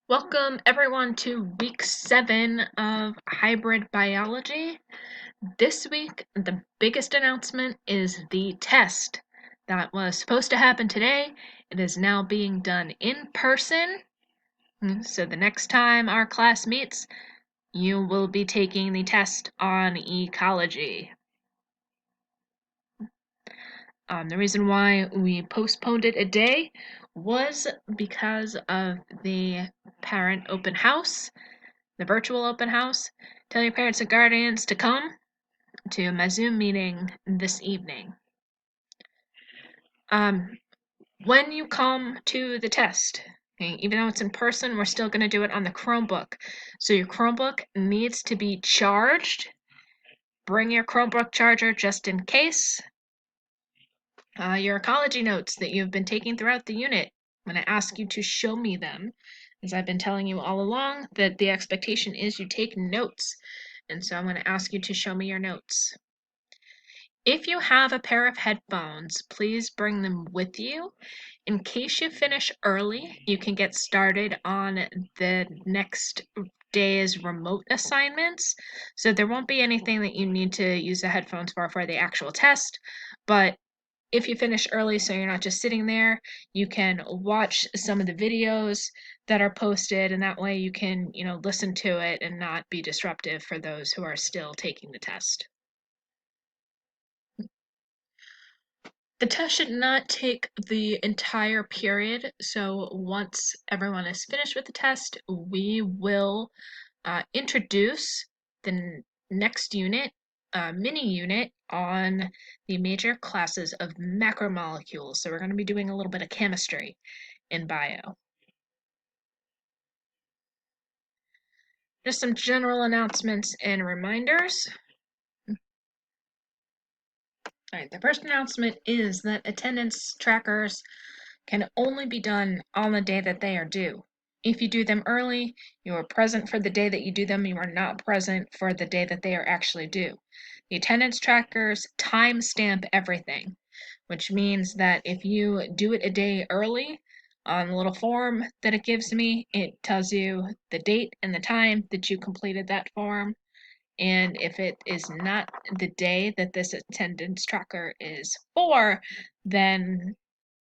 Welcome everyone to week 7 of hybrid biology. This week, the biggest announcement is the test that was supposed to happen today. It is now being done in person. So the next time our class meets, you will be taking the test on ecology. The reason why we postponed it a day was because of the parent open house, the virtual open house. Tell your parents and guardians to come to my Zoom meeting this evening. When you come to the test, okay, even though it's in person, we're still going to do it on the Chromebook. So your Chromebook needs to be charged. Bring your Chromebook charger just in case. Your ecology notes that you've been taking throughout the unit, I'm going to ask you to show me them, as I've been telling you all along that the expectation is you take notes. And so I'm going to ask you to show me your notes. If you have a pair of headphones, please bring them with you. In case you finish early, you can get started on the next day's remote assignments. So there won't be anything that you need to use the headphones for the actual test. But if you finish early, so you're not just sitting there, you can watch some of the videos that are posted, and that way you can, listen to it and not be disruptive for those who are still taking the test. The test should not take the entire period, so once everyone is finished with the test, we will introduce the next unit, mini unit, on the major classes of macromolecules. So we're going to be doing a little bit of chemistry in bio. Just some general announcements and reminders. All right, the first announcement is that attendance trackers can only be done on the day that they are due. If you do them early, you are present for the day that you do them, you are not present for the day that they are actually due. The attendance trackers timestamp everything, which means that if you do it a day early, on the little form that it gives me, it tells you the date and the time that you completed that form. And if it is not the day that this attendance tracker is for, then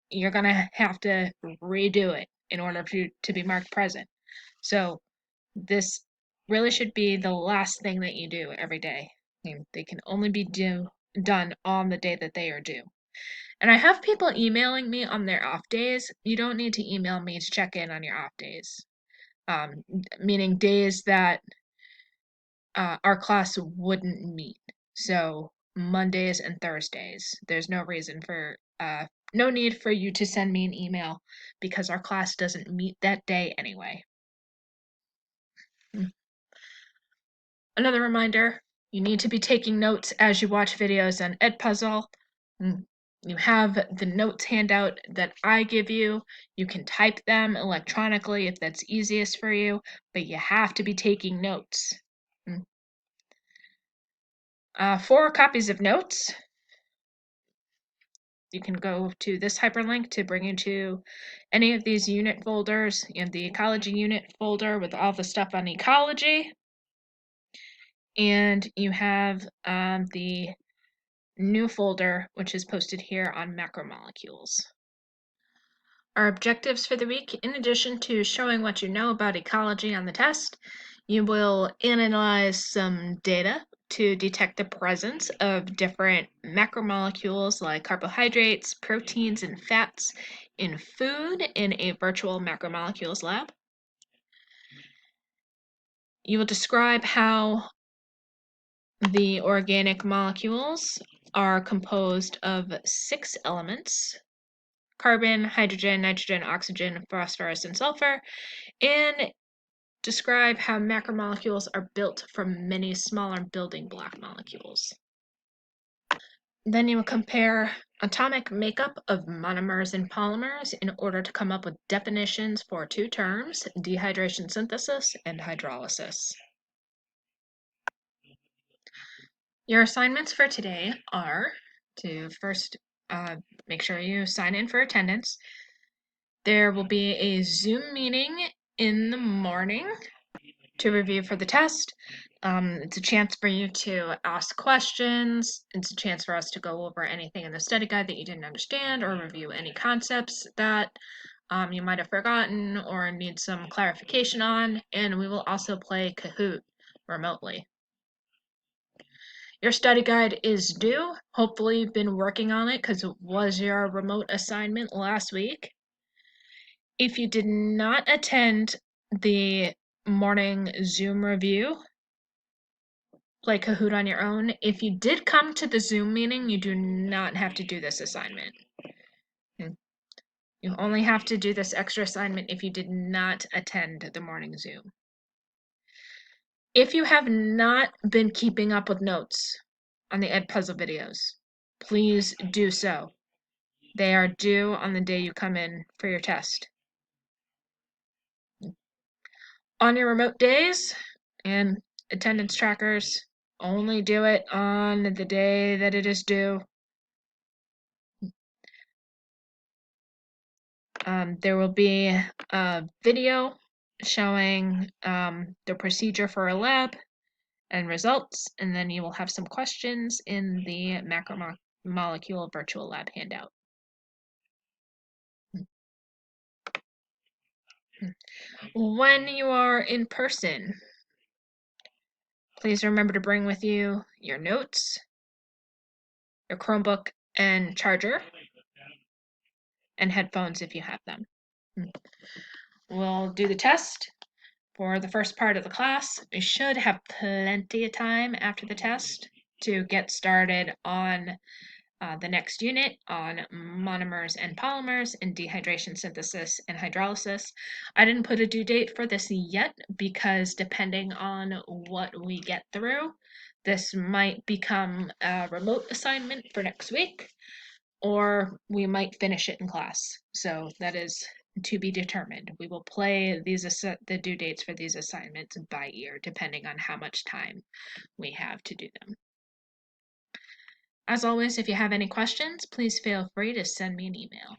you're going to have to redo it in order to be marked present. So this really should be the last thing that you do every day. They can only be done on the day that they are due. And I have people emailing me on their off days. You don't need to email me to check in on your off days, meaning days that our class wouldn't meet. So Mondays and Thursdays. There's no reason for no need for you to send me an email because our class doesn't meet that day anyway. Another reminder, you need to be taking notes as you watch videos on Edpuzzle. You have the notes handout that I give you. You can type them electronically if that's easiest for you, but you have to be taking notes. 4 copies of notes. You can go to this hyperlink to bring you to any of these unit folders. You have the ecology unit folder with all the stuff on ecology. And you have the new folder, which is posted here on macromolecules. Our objectives for the week, in addition to showing what you know about ecology on the test, you will analyze some data to detect the presence of different macromolecules like carbohydrates, proteins, and fats in food in a virtual macromolecules lab. You will describe how the organic molecules are composed of 6 elements: carbon, hydrogen, nitrogen, oxygen, phosphorus, and sulfur, and describe how macromolecules are built from many smaller building block molecules. Then you will compare atomic makeup of monomers and polymers in order to come up with definitions for 2 terms: dehydration synthesis and hydrolysis. Your assignments for today are to first make sure you sign in for attendance. There will be a Zoom meeting in the morning to review for the test. It's a chance for you to ask questions. It's a chance for us to go over anything in the study guide that you didn't understand or review any concepts that you might have forgotten or need some clarification on. And we will also play Kahoot remotely. Your study guide is due. Hopefully you've been working on it because it was your remote assignment last week. If you did not attend the morning Zoom review, play Kahoot on your own. If you did come to the Zoom meeting, you do not have to do this assignment. You only have to do this extra assignment if you did not attend the morning Zoom. If you have not been keeping up with notes on the Edpuzzle videos, please do so. They are due on the day you come in for your test. On your remote days and attendance trackers, only do it on the day that it is due. There will be a video showing the procedure for a lab and results, and then you will have some questions in the macromolecule virtual lab handout. When you are in person, please remember to bring with you your notes, your Chromebook and charger, and headphones if you have them. We'll do the test for the first part of the class. We should have plenty of time after the test to get started on the next unit on monomers and polymers and dehydration synthesis and hydrolysis. I didn't put a due date for this yet because depending on what we get through, this might become a remote assignment for next week, or we might finish it in class. So that is to be determined. We will play the due dates for these assignments by ear, depending on how much time we have to do them. As always, if you have any questions, please feel free to send me an email.